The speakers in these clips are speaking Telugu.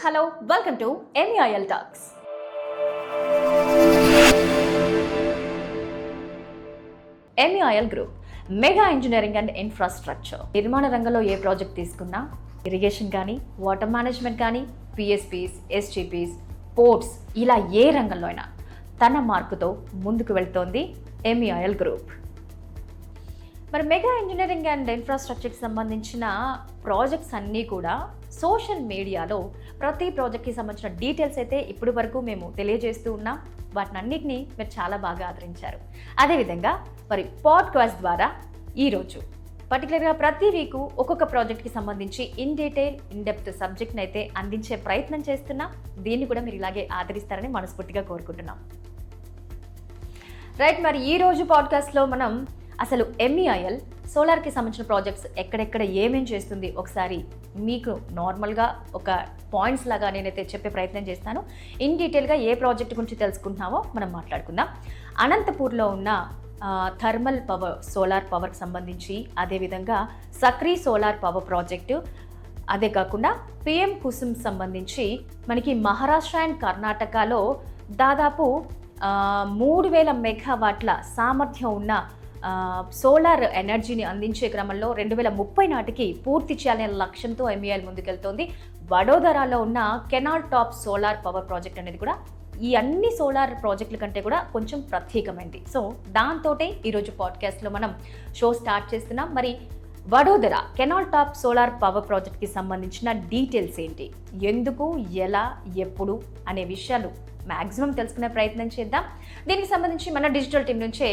Hello, welcome to MEIL Talks. MEIL Group, mega engineering and infrastructure. నిర్మాణ రంగంలో ఏ ప్రాజెక్ట్ తీసుకున్నా, ఇరిగేషన్ కానీ, వాటర్ మేనేజ్మెంట్ కానీ, పిఎస్పీస్, ఎస్టీపీస్, పోర్ట్స్, ఇలా ఏ రంగంలో అయినా తన మార్కుతో ముందుకు వెళ్తోంది MEIL గ్రూప్. మరి మెగా ఇంజనీరింగ్ అండ్ ఇన్ఫ్రాస్ట్రక్చర్కి సంబంధించిన ప్రాజెక్ట్స్ అన్నీ కూడా సోషల్ మీడియాలో ప్రతి ప్రాజెక్ట్కి సంబంధించిన డీటెయిల్స్ అయితే ఇప్పటి వరకు మేము తెలియజేస్తూ ఉన్నాం. వాటిని అన్నిటినీ మీరు చాలా బాగా ఆదరించారు. అదేవిధంగా మరి పాడ్కాస్ట్ ద్వారా ఈరోజు పర్టికులర్గా ప్రతి వీకు ఒక్కొక్క ప్రాజెక్ట్కి సంబంధించి ఇన్ డీటెయిల్, ఇన్ డెప్త్ సబ్జెక్ట్ని అయితే అందించే ప్రయత్నం చేస్తున్నాం. దీన్ని కూడా మీరు ఇలాగే ఆదరిస్తారని మనస్ఫూర్తిగా కోరుకుంటున్నాం. రైట్, మరి ఈరోజు పాడ్కాస్ట్లో మనం అసలు MEIL సోలార్కి సంబంధించిన ప్రాజెక్ట్స్ ఎక్కడెక్కడ ఏమేం చేస్తుంది ఒకసారి మీకు నార్మల్గా ఒక పాయింట్స్ లాగా నేనైతే చెప్పే ప్రయత్నం చేస్తాను. ఇన్ డీటెయిల్గా ఏ ప్రాజెక్ట్ గురించి తెలుసుకుంటున్నామో మనం మాట్లాడుకుందాం. అనంతపూర్లో ఉన్న థర్మల్ పవర్, సోలార్ పవర్కి సంబంధించి, అదేవిధంగా సక్రీ సోలార్ పవర్ ప్రాజెక్టు, అదే కాకుండా PM కుసుమ్ సంబంధించి మనకి మహారాష్ట్ర అండ్ కర్ణాటకలో దాదాపు 3000 మెగావాట్ల సామర్థ్యం ఉన్న సోలార్ ఎనర్జీని అందించే క్రమంలో 2030 నాటికి పూర్తి చేయాలనే లక్ష్యంతో MEIL ముందుకెళ్తోంది. వడోదరాలో ఉన్న canal top solar power project అనేది కూడా ఈ అన్ని సోలార్ ప్రాజెక్టుల కంటే కూడా కొంచెం ప్రత్యేకమైంది. సో దాంతో ఈరోజు పాడ్కాస్ట్లో మనం షో స్టార్ట్ చేస్తున్నాం. మరి Vadodara canal top solar power ప్రాజెక్ట్కి సంబంధించిన డీటెయిల్స్ ఏంటి, ఎందుకు, ఎలా, ఎప్పుడు అనే విషయాలు మ్యాక్సిమం తెలుసుకునే ప్రయత్నం చేద్దాం. దీనికి సంబంధించి మన డిజిటల్ టీం నుంచే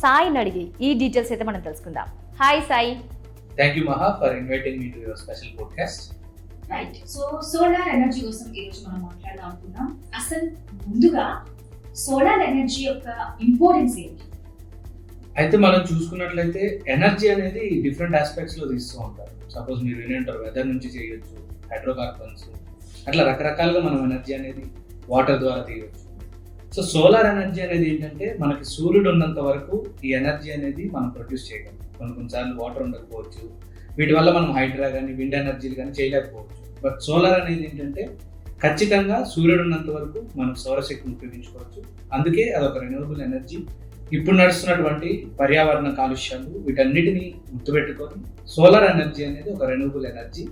సాయిని అడిగి ఈ డీటెయిల్స్ అయితే మనం తెలుసుకుందాం. హాయ్ సాయి. థ్యాంక్ యూ మహా for inviting me to your special podcast. Right, so solar energy కోసం ఈరోజు మనం మాట్లాడదాం అనుకున్నాం. అసలు ముందుగా సోలార్ ఎనర్జీ యొక్క ఇంపార్టెన్స్ ఏంటి? అయితే మనం చూసుకున్నట్లయితే ఎనర్జీ అనేది డిఫరెంట్ ఆస్పెక్ట్స్ లో తీస్తూ ఉంటారు. సపోజ్ మీరు వినంటారు వెదర్ నుంచి చేయొచ్చు, హైడ్రోకార్బన్స్, అట్లా రకరకాలుగా మనం ఎనర్జీ అనేది వాటర్ ద్వారా తీయవచ్చు. సో సోలార్ ఎనర్జీ అనేది ఏంటంటే మనకి సూర్యుడు ఉన్నంత వరకు ఈ ఎనర్జీ అనేది మనం ప్రొడ్యూస్ చేయగలం. కొన్నిసార్లు వాటర్ ఉండకపోవచ్చు, వీటి వల్ల మనం హైడ్రా కానీ విండ్ ఎనర్జీలు కానీ చేయలేకపోవచ్చు. బట్ సోలార్ అనేది ఏంటంటే ఖచ్చితంగా సూర్యుడు ఉన్నంత వరకు మనం సౌరశక్తిని ఉపయోగించుకోవచ్చు. అందుకే అదొక రెన్యూవబుల్ ఎనర్జీ. ఇప్పుడు నడుస్తున్నటువంటి పర్యావరణ కాలుష్యాలు వీటన్నిటిని గుర్తుపెట్టుకొని సోలార్ ఎనర్జీ అనేది ఒక రెన్యూవబుల్ ఎనర్జీ.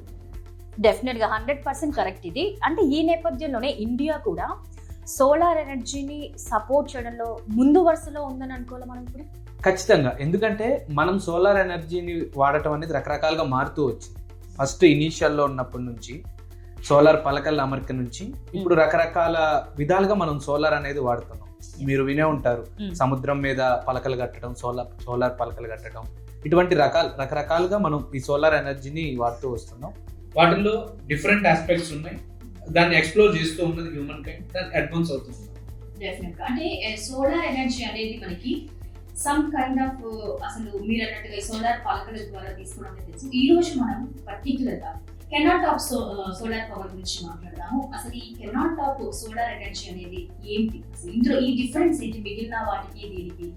డెఫినెట్గా 100% కరెక్ట్. ఇది అంటే ఈ నేపథ్యంలోనే ఇండియా కూడా సోలార్ ఎనర్జీని సపోర్ట్ చేయడంలో ముందు వరుసలో ఉందని అనుకోవాలి మనం ఇప్పుడు. ఖచ్చితంగా, ఎందుకంటే మనం సోలార్ ఎనర్జీని వాడటం అనేది రకరకాలుగా మారుతూ వచ్చింది. ఫస్ట్ ఇనీషియల్లో ఉన్నప్పటి నుంచి సోలార్ పలకల అమరిక నుంచి ఇప్పుడు రకరకాల విధాలుగా మనం సోలార్ అనేది వాడుతున్నాం. మీరు వినే ఉంటారు, సముద్రం మీద పలకలు కట్టడం, సోలార్ పలకలు కట్టడం, ఇటువంటి రకరకాలుగా మనం ఈ సోలార్ ఎనర్జీని వాడుతూ వస్తున్నాం. వాటిల్లో డిఫరెంట్ ఆస్పెక్ట్స్ ఉన్నాయి. దాన్ని ఎక్స్ప్లోర్ చేస్తూ ఉన్నది హ్యూమన్ కైండ్, దాన్ని అడ్వాన్స్ అవుతుంది. డెఫినెట్ గా అంటే సోలార్ ఎనర్జీ అనేది మనకి సమ్ కైండ్ ఆఫ్ అసలు మీరు అన్నట్టుగా సోలార్ పలకల ద్వారా తీసుకోవడం తెలుసు. ఈ రోజు మనం పర్టికులర్ గా కెనాల్ టాప్ సోలార్ పవర్ గురించి మాట్లాడదాము. అసలు ఈ కెనాల్ టాప్ సోలార్ ఎనర్జీ అనేది ఏంటి, అసలు ఇందులో ఈ డిఫరెన్స్ ఏంటి మిగిలిన వాటికి దీనికి?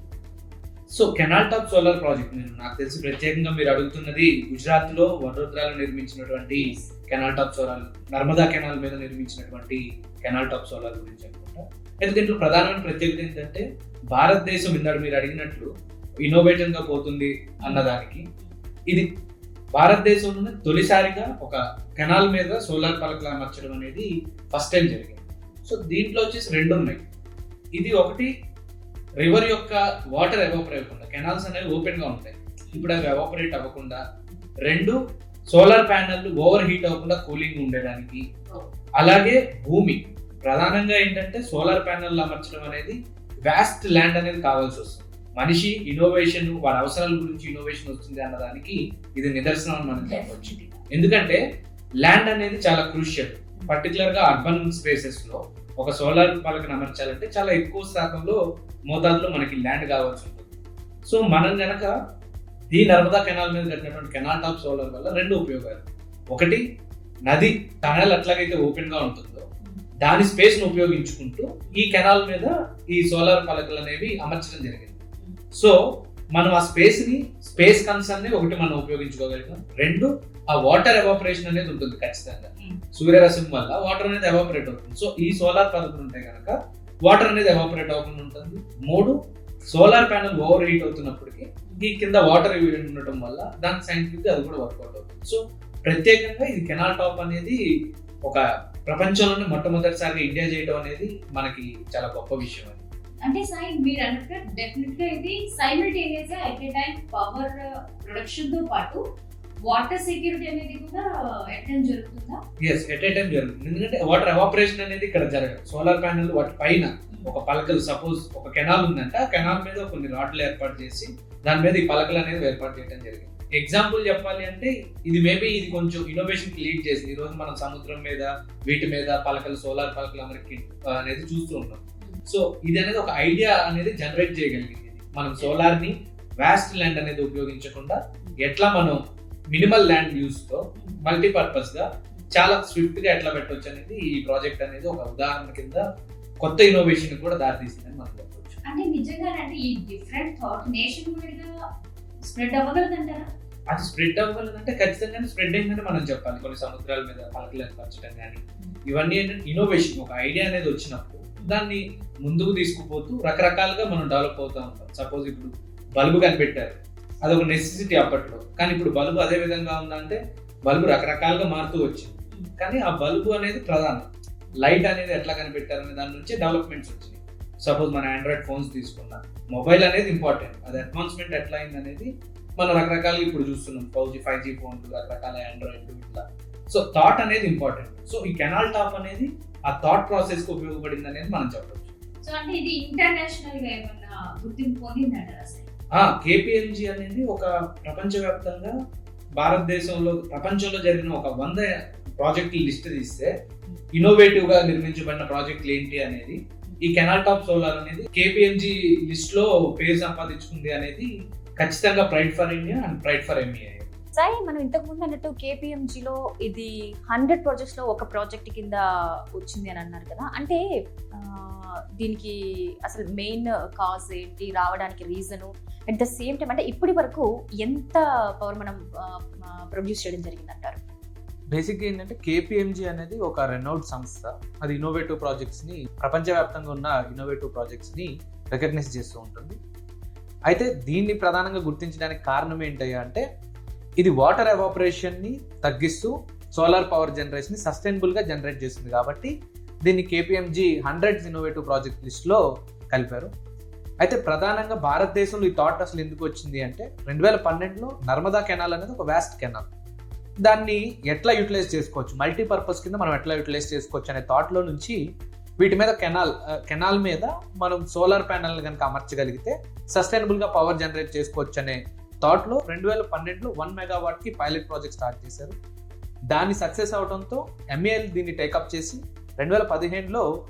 So canal top solar project నాకు తెలిసి ప్రత్యేకంగా మీరు అడుగుతున్నది గుజరాత్ లో వడోదరాలో నిర్మించినటువంటి canal top solar, Narmada canal మీద నిర్మించినటువంటి కెనాల్ టాప్ సోలార్ గురించి అనుకుంటా. అయితే దీంట్లో ప్రధానమైన ప్రత్యేకత ఏంటంటే భారతదేశం ఇందాక మీరు అడిగినట్లు ఇన్నోవేటివ్ గా పోతుంది అన్నదానికి ఇది భారతదేశంలోనే తొలిసారిగా ఒక కెనాల్ మీద సోలార్ పలకలు అమర్చడం అనేది ఫస్ట్ టైం జరిగింది. సో దీంట్లో వచ్చేసి రెండు ఉన్నాయి. ఇది ఒకటి రివర్ యొక్క వాటర్ ఎవాపరేట్ అవ్వకుండా, కెనాల్స్ అనేవి ఓపెన్ గా ఉంటాయి, ఇప్పుడు అవి ఎవాపరేట్ అవ్వకుండా. రెండు, సోలార్ ప్యానెల్ ఓవర్ హీట్ అవ్వకుండా కూలింగ్ ఉండడానికి. అలాగే భూమి ప్రధానంగా ఏంటంటే సోలార్ ప్యానెల్ అమర్చడం అనేది వాస్ట్ ల్యాండ్ అనేది కావాల్సి వస్తుంది. మనిషి ఇన్నోవేషన్, వారి అవసరాల గురించి ఇన్నోవేషన్ వస్తుంది అన్నదానికి ఇది నిదర్శనం అని మనం చెప్పవచ్చు. ఎందుకంటే ల్యాండ్ అనేది చాలా క్రూషియల్. పర్టికులర్ గా అర్బన్ స్పేసెస్ లో ఒక సోలార్ పలకను అమర్చాలంటే చాలా ఎక్కువ శాతంలో మోతాదులో మనకి ల్యాండ్ కావాల్సి ఉంటుంది. సో మనం గనక ఈ నర్మదా కెనాల్ మీద కట్టినటువంటి కెనాల్ టాప్ సోలార్ వల్ల రెండు ఉపయోగాలు. ఒకటి, నది కెనాల్ అట్లాగైతే ఓపెన్ గా ఉంటుందో దాని స్పేస్ ను ఉపయోగించుకుంటూ ఈ కెనాల్ మీద ఈ సోలార్ పలకలు అనేవి అమర్చడం జరిగింది. సో మనం ఆ స్పేస్ కన్సర్న్ ని ఒకటి మనం ఉపయోగించుకోగలుగుతాం. రెండు, ఆ వాటర్ ఎవాపరేషన్ అనేది ఉంటుంది ఖచ్చితంగా. సూర్యరశ్మి వల్ల వాటర్ అనేది ఎవాపరేట్ అవుతుంది. సో ఈ సోలార్ పద్ధతులు ఉంటాయి కనుక వాటర్ అనేది ఎవాపరేట్ అవ్వకుండా ఉంటుంది. మూడు, సోలార్ ప్యానల్ ఓవర్ హీట్ అవుతున్నప్పటికీ ఈ కింద వాటర్ ఉండటం వల్ల దానికి సైంటిఫిక్ అది కూడా వర్కౌట్ అవుతుంది. సో ప్రత్యేకంగా ఇది కెనాల్ టాప్ అనేది ఒక ప్రపంచంలోనే మొట్టమొదటిసారిగా ఇండియా చేయడం అనేది మనకి చాలా గొప్ప విషయం. అది అంటే సాయి మీరు అన్నట్టుగా డెఫినెట్ గా ఇది సైమల్టేనియస్ గా at a time power production తో పాటు వాటర్ సెక్యూరిటీ అనేది కూడా అటెండ్ జరుగుతుందా? ఎస్, ఎట్ ఏ టైం జరుగుతుంది. ఎందుకంటే వాటర్ ఎవాపరేషన్ అనేది ఇక్కడ జరగదు. సోలార్ ప్యానెల్ వాటి పైన ఒక పలకలు, సపోజ్ ఒక కెనాల్ ఉందంటే ఆ కెనాల్ మీద కొన్ని రాడ్లు ఏర్పాటు చేసి దాని మీద ఈ పలకలు అనేది ఏర్పాటు చేయడం జరిగింది. ఎగ్జాంపుల్ చెప్పాలి అంటే ఇది మేబీ ఇది కొంచెం ఇన్నోవేషన్ కి లీడ్ చేసింది. ఈ రోజు మనం సముద్రం మీద వీటి మీద పలకలు, సోలార్ పలకలు అమరికి అనేది చూస్తూ ఉంటాం. సో ఇది అనేది ఒక ఐడియా అనేది జనరేట్ చేయగలిగింది. మనం సోలార్ ని వాస్ట్ ల్యాండ్ అనేది ఉపయోగించకుండా ఎట్లా మనం మినిమల్ ల్యాండ్ యూస్ తో మల్టీపర్పస్ గా చాలా స్విఫ్ట్ గా ఎట్లా పెట్టవచ్చు అనేది ఈ ప్రాజెక్ట్ అనేది ఒక ఉదాహరణ కింద కొత్త ఇన్నోవేషన్ కూడా దారితీసిందని మనం చెప్పవచ్చు. అంటే నిజంగా అంటే ఈ డిఫరెంట్ థాట్ నేషన్ వైడ్ గా స్ప్రెడ్ అవ్వగలదంటారా? అది స్ప్రెడ్ అవ్వాలంటే ఖచ్చితంగా స్ప్రెడ్ అయిందని మనం చెప్పాలి. కొన్ని సముద్రాల మీద పలకలు ఏర్పరచడం కానీ ఇవన్నీ ఏంటంటే ఇన్నోవేషన్, ఒక ఐడియా అనేది వచ్చినప్పుడు దాన్ని ముందుకు తీసుకుపోతూ రకరకాలుగా మనం డెవలప్ అవుతూ ఉంటాం. సపోజ్ ఇప్పుడు బల్బు కనిపెట్టారు, అదొక నెసెసిటీ అప్పట్లో. కానీ ఇప్పుడు బల్బు అదే విధంగా ఉందంటే బల్బు రకరకాలుగా మారుతూ వచ్చింది. కానీ ఆ బల్బు అనేది ప్రధానం. లైట్ అనేది ఎట్లా కనిపెట్టారనే దాని నుంచి డెవలప్మెంట్స్ వచ్చినాయి. సపోజ్ మన ఆండ్రాయిడ్ ఫోన్స్ తీసుకున్నా, మొబైల్ అనేది ఇంపార్టెంట్. అది అడ్వాన్స్మెంట్ ఎట్లా అయింది అనేది మనం రకరకాలుగా ఇప్పుడు చూస్తున్నాం. 5G ఫోన్లు, రకరకాల ఆండ్రాయిడ్ ఇట్లా. సో థాట్ అనేది ఇంపార్టెంట్. సో ఈ కెనాల్ టాప్ అనేది ఆ థాట్ ప్రాసెస్ కు ఉపయోగపడింది అనేది మనం చెప్పవచ్చు. సో అంటే ఇది ఇంటర్నేషనల్ గా ఏమన్నా గుర్తింపు పొందిందంటారా సార్? KPMG అనేది ఒక ప్రపంచవ్యాప్తంగా భారతదేశంలో ప్రపంచంలో జరిగిన ఒక 100 ప్రాజెక్టులు లిస్ట్ తీస్తే ఇన్నోవేటివ్ గా నిర్మించబడిన ప్రాజెక్టులు ఏంటి అనేది ఈ కెనాల్ టాప్ సోలార్ అనేది KPMG లిస్ట్ లో పేరు సంపాదించుకుంది అనేది ఖచ్చితంగా pride for India and pride for MEIL. Sai, మనం ఇంతకు ముందు అన్నట్టు KPMGలో ఇది 100 ప్రాజెక్ట్స్ లో ఒక ప్రాజెక్ట్ కింద వచ్చింది అని అన్నారు కదా. అంటే దీనికి అసలు మెయిన్ కాజ్ ఏంటి, రావడానికి reason, at the same time అంటే ఇప్పటి వరకు ఎంత పవర్ మనం ప్రొడ్యూస్ చేయడం జరిగింది అంటారు? బేసిక్గా ఏంటంటే KPMG అనేది ఒక రెనౌడ్ సంస్థ. అది ఇన్నోవేటివ్ ప్రాజెక్ట్స్ని, ప్రపంచవ్యాప్తంగా ఉన్న ఇన్నోవేటివ్ ప్రాజెక్ట్స్ని రికగ్నైజ్ చేస్తూ ఉంటుంది. అయితే దీన్ని ప్రధానంగా గుర్తించడానికి కారణం ఏంటయ్యా అంటే ఇది వాటర్ ఎవాపరేషన్ని తగ్గిస్తూ సోలార్ పవర్ జనరేషన్ని సస్టైనబుల్గా జనరేట్ చేస్తుంది. కాబట్టి దీన్ని KPMG 100 ఇన్నోవేటివ్ ప్రాజెక్ట్ లిస్ట్లో కలిపారు. అయితే ప్రధానంగా భారతదేశంలో ఈ థాట్ అసలు ఎందుకు వచ్చింది అంటే 2012లో నర్మదా కెనాల్ అనేది ఒక వాస్ట్ కెనాల్. దాన్ని ఎట్లా యూటిలైజ్ చేసుకోవచ్చు, మల్టీపర్పస్ కింద మనం ఎట్లా యూటిలైజ్ చేసుకోవచ్చు అనే థాట్లో నుంచి వీటి మీద కెనాల్ మీద మనం సోలార్ ప్యానల్ కనుక అమర్చగలిగితే సస్టైనబుల్గా పవర్ జనరేట్ చేసుకోవచ్చు అనే థాట్లో 2012లో 1 మెగావాట్కి పైలట్ ప్రాజెక్ట్ స్టార్ట్ చేశారు. దాన్ని సక్సెస్ అవడంతో MEIL దీన్ని టేకప్ చేసి 2015లో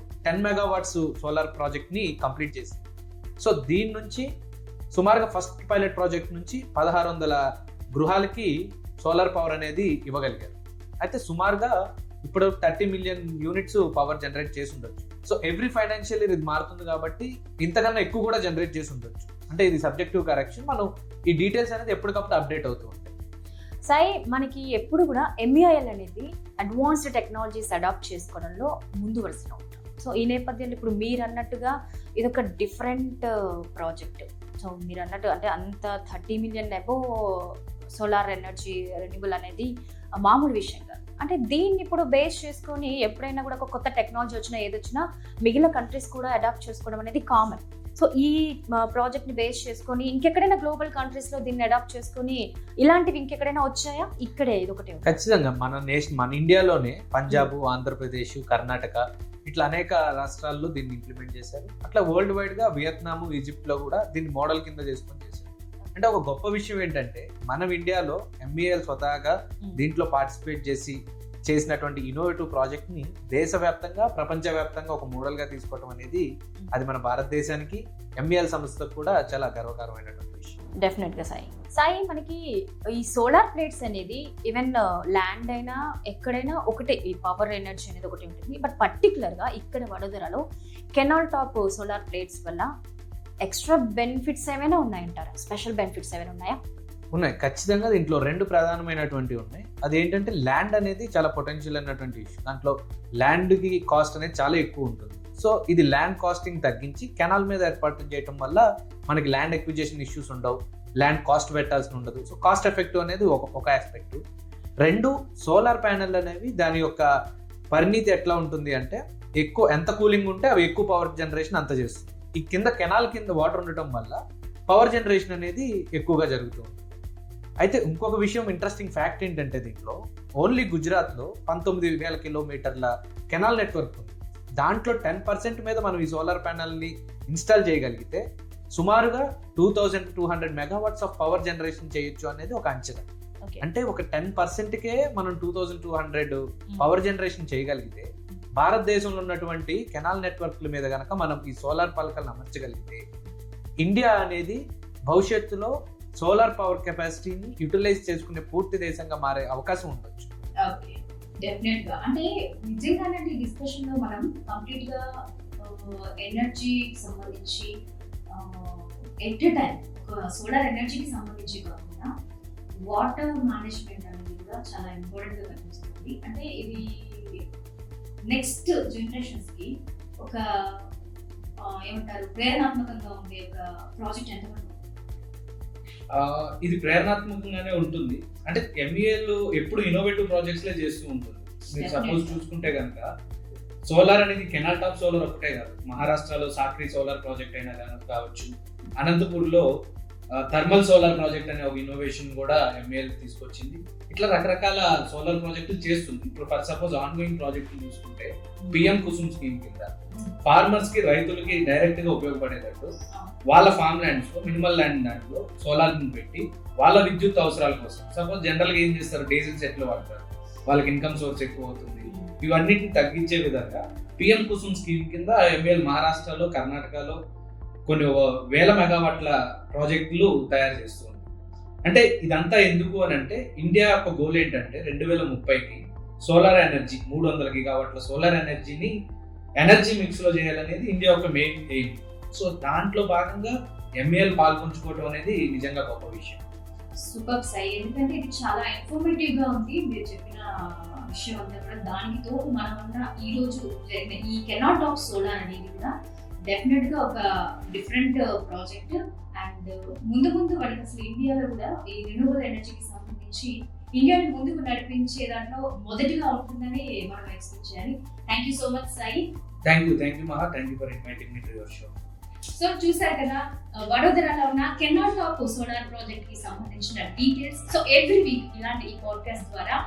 10 మెగావాట్స్ సోలార్ ప్రాజెక్ట్ని కంప్లీట్ చేసింది. సో దీని నుంచి సుమారుగా ఫస్ట్ పైలట్ ప్రాజెక్ట్ నుంచి 1600 గృహాలకి సోలార్ పవర్ అనేది ఇవ్వగలిగారు. అయితే సుమారుగా ఇప్పుడు 30 మిలియన్ యూనిట్స్ పవర్ జనరేట్ చేసి ఉండొచ్చు. సో ఎవ్రీ ఫైనాన్షియల్ ఇయర్ ఇది మారుతుంది కాబట్టి ఇంతకన్నా ఎక్కువ కూడా జనరేట్ చేసి ఉండొచ్చు. అంటే ఇది సబ్జెక్టివ్ కరెక్షన్. మనం ఈ డీటెయిల్స్ అనేది ఎప్పటికప్పుడు అప్డేట్ అవుతూ ఉంటాయి. సాయి, మనకి ఎప్పుడు కూడా MEIL అనేది అడ్వాన్స్డ్ టెక్నాలజీస్ అడాప్ట్ చేసుకోవడంలో ముందు వరుసలో ఉంటాం. సో ఈ నేపథ్యంలో ఇప్పుడు మీరు అన్నట్టుగా ఇది ఒక డిఫరెంట్ ప్రాజెక్ట్. సో మీరు అన్నట్టు అంటే అంత 30 million above solar energy renewable అనేది మామూలు విషయం కాదు. అంటే దీన్ని ఇప్పుడు బేస్ చేసుకొని ఎప్పుడైనా కూడా ఒక కొత్త టెక్నాలజీ వచ్చినా ఏదొచ్చినా మిగిలిన కంట్రీస్ కూడా అడాప్ట్ చేసుకోవడం అనేది కామన్. సో ఈ ప్రాజెక్ట్ని బేస్ చేసుకొని ఇంకెక్కడైనా గ్లోబల్ కంట్రీస్లో దీన్ని అడాప్ట్ చేసుకొని ఇలాంటివి ఇంకెక్కడైనా వచ్చాయా? ఇక్కడే ఇది ఒకటే. ఖచ్చితంగా మన ఇండియాలోనే పంజాబ్, ఆంధ్రప్రదేశ్, కర్ణాటక ఇట్లా అనేక రాష్ట్రాల్లో దీన్ని ఇంప్లిమెంట్ చేశారు. అట్లా వరల్డ్ వైడ్గా వియత్నాము, ఈజిప్ట్లో కూడా దీన్ని మోడల్ కింద చేసుకొని చేశారు. అంటే ఒక గొప్ప విషయం ఏంటంటే మనం ఇండియాలో MEIL స్వతహాగా దీంట్లో పార్టిసిపేట్ చేసినటువంటి ఇన్నోవేటివ్ ప్రాజెక్ట్ని దేశవ్యాప్తంగా, ప్రపంచవ్యాప్తంగా ఒక మోడల్గా తీసుకోవడం అనేది అది మన భారతదేశానికి, MEIL సంస్థకు కూడా చాలా గర్వకారమైనటువంటి విషయం. డెఫినెట్గా సాయి, మనకి ఈ సోలార్ ప్లేట్స్ అనేది ఈవెన్ ల్యాండ్ అయినా ఎక్కడైనా ఒకటే, ఈ పవర్ ఎనర్జీ అనేది ఒకటి ఉంటుంది. బట్ పర్టికులర్గా ఇక్కడ వడోదరాలో కెనాల్ టాప్ సోలార్ ప్లేట్స్ వల్ల ఎక్స్ట్రా బెనిఫిట్స్ ఏమైనా ఉన్నాయంటారా? స్పెషల్ బెనిఫిట్స్ ఏమైనా ఉన్నాయా? ఉన్నాయి, ఖచ్చితంగా. దీంట్లో 2 ప్రధానమైనటువంటివి ఉన్నాయి. అదేంటంటే ల్యాండ్ అనేది చాలా పొటెన్షియల్ అన్నటువంటి ఇష్యూ. దాంట్లో ల్యాండ్కి కాస్ట్ అనేది చాలా ఎక్కువ ఉంటుంది. సో ఇది ల్యాండ్ కాస్టింగ్ తగ్గించి కెనాల్ మీద ఏర్పాటు చేయడం వల్ల మనకి ల్యాండ్ ఎక్విజిషన్ ఇష్యూస్ ఉండవు, ల్యాండ్ కాస్ట్ పెట్టాల్సి ఉండదు. సో కాస్ట్ ఎఫెక్టివ్ అనేది ఒక ఆస్పెక్ట్. 2, సోలార్ ప్యానెల్ అనేవి దాని యొక్క పరిణితి ఎట్లా ఉంటుంది అంటే ఎంత కూలింగ్ ఉంటే అవి ఎక్కువ పవర్ జనరేషన్ అంత చేస్తుంది. ఈ కింద కెనాల్ కింద వాటర్ ఉండటం వల్ల పవర్ జనరేషన్ అనేది ఎక్కువగా జరుగుతుంది. అయితే ఇంకొక విషయం, ఇంట్రెస్టింగ్ ఫ్యాక్ట్ ఏంటంటే దీంట్లో ఓన్లీ గుజరాత్లో 19,000 కిలోమీటర్ల కెనాల్ నెట్వర్క్ ఉంది. దాంట్లో 10% మీద మనం ఈ సోలార్ ప్యానెల్ని ఇన్స్టాల్ చేయగలిగితే సుమారుగా 2200 మెగావాట్స్ ఆఫ్ పవర్ జనరేషన్ చేయొచ్చు అనేది ఒక అంచనా. అంటే ఒక 10%కే మనం 2200 పవర్ జనరేషన్ చేయగలిగితే భారతదేశంలో ఉన్నటువంటి కెనాల్ నెట్వర్క్ల మీద కనుక మనం ఈ సోలార్ పలకలను అమర్చగలిగితే ఇండియా అనేది భవిష్యత్తులో సోలార్ పవర్ కెపాసిటీని యూటిలైజ్ చేసుకునే పూర్తి దేశంగా మారే అవకాశం ఉండొచ్చు. ఓకే, డెఫినెట్ గా. అంటే నిజంగానే ఈ డిస్కషన్ లో మనం కంప్లీట్ గా ఎనర్జీకి సంబంధించి ఎట్ ఎ టైం సోలార్ ఎనర్జీకి సంబంధించి కాకుండా వాటర్ మేనేజ్మెంట్ అనేది కూడా చాలా ఇంపార్టెంట్ గా కనిపిస్తుంది. అంటే ఇది నెక్స్ట్ జనరేషన్స్ కి ఒక ఏమంటారు ప్రేరణాత్మకంగా ఉండే ఒక ప్రాజెక్ట్ ఎంతమంది? ఇది ప్రేరణాత్మకంగానే ఉంటుంది. అంటే MEL ఎప్పుడు ఇన్నోవేటివ్ ప్రాజెక్ట్స్ చేస్తూ ఉంటుంది. మీరు సపోజ్ చూసుకుంటే కనుక సోలార్ అనేది కెనాల్ టాప్ సోలార్ ఒకటే కాదు, మహారాష్ట్రలో సాక్రీ సోలార్ ప్రాజెక్ట్ అయినా కావచ్చు, అనంతపూర్లో థర్మల్ సోలార్ ప్రాజెక్ట్ అనే ఒక ఇన్నోవేషన్ కూడా MEL తీసుకొచ్చింది. ఇట్లా రకరకాల సోలార్ ప్రాజెక్టులు చేస్తుంది. ఇప్పుడు ఫర్ సపోజ్ ఆన్గోయింగ్ ప్రాజెక్టులు చూసుకుంటే PM కుసుమ్ స్కీమ్ కింద ఫార్మర్స్ కి, రైతులకి డైరెక్ట్ గా ఉపయోగపడేటట్టు వాళ్ళ ఫార్మ్ ల్యాండ్స్ లో, మినిమల్ ల్యాండ్ దాంట్లో సోలార్ పెట్టి వాళ్ళ విద్యుత్ అవసరాల కోసం, సపోజ్ జనరల్ గా ఏం చేస్తారు, డీజిల్ సెట్లు వాడతారు, వాళ్ళకి ఇన్కమ్ సోర్స్ ఎక్కువ అవుతుంది. ఇవన్నిటిని తగ్గించే విధంగా PM కుసుమ్ స్కీమ్ కింద MEL మహారాష్ట్రలో, కర్ణాటకలో కొన్ని 1000 మెగావాట్ల ప్రాజెక్టులు తయారు చేస్తుంది. అంటే ఇదంతా ఎందుకు అని అంటే ఇండియా యొక్క గోల్ ఏంటంటే 2030కి సోలార్ ఎనర్జీ 300 గిగావాట్ల సోలార్ ఎనర్జీని ఎనర్జీ మిక్స్ లో చేయాలనేది ఇండియా యొక్క మెయిన్ ఎయిమ్. సో దాంట్లో భాగంగా MEL పాల్పంచుకోవడం అనేది నిజంగా గొప్ప విషయం. సూపర్ సాయి, ఎందుకంటే ఇది చాలా ఇన్ఫర్మేటివ్ గా ఉంది మీరు చెప్పిన విషయం అంతా కూడా. దానితో మనమంతా ఈ రోజు జరిగిన ఈ కెనాల్ టాప్ సోలార్ అనేది కూడా డెఫినెట్ గా ఒక డిఫరెంట్ ప్రాజెక్ట్. అండ్ ముందు వాళ్ళకి అసలు ఇండియాలో కూడా ఈ రిన్యూవబుల్ ఎనర్జీకి సంబంధించి ఇండియాని ముందుకు నడిపించే దాంట్లో మొదటిగా ఉంటుందని మనం ఎక్స్పెక్ట్ చేయాలి. Thank you so much Sai. Thank you Maha, thank you for inviting me to your show. So చూసారు కదా వడోదరాలో ఉన్న కెనాల్ టాప్ సోలార్ ప్రాజెక్ట్ కి సంబంధించిన డీటెయిల్స్. సో ఎవ్రీ వీక్ ఇలాంటి ఈ పాడ్కాస్ట్ ద్వారా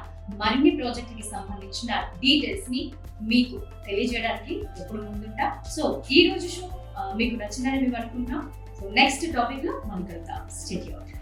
మరిన్ని ప్రాజెక్ట్ కి సంబంధించిన డీటెయిల్స్ ని మీకు తెలియజేయడానికి ఎప్పుడు ముందుంటా. సో ఈ రోజు షో మీకు నచ్చిందని మేము అనుకుంటున్నాం. సో నెక్స్ట్ టాపిక్ లో మనం కలుద్దాం. Stay tuned.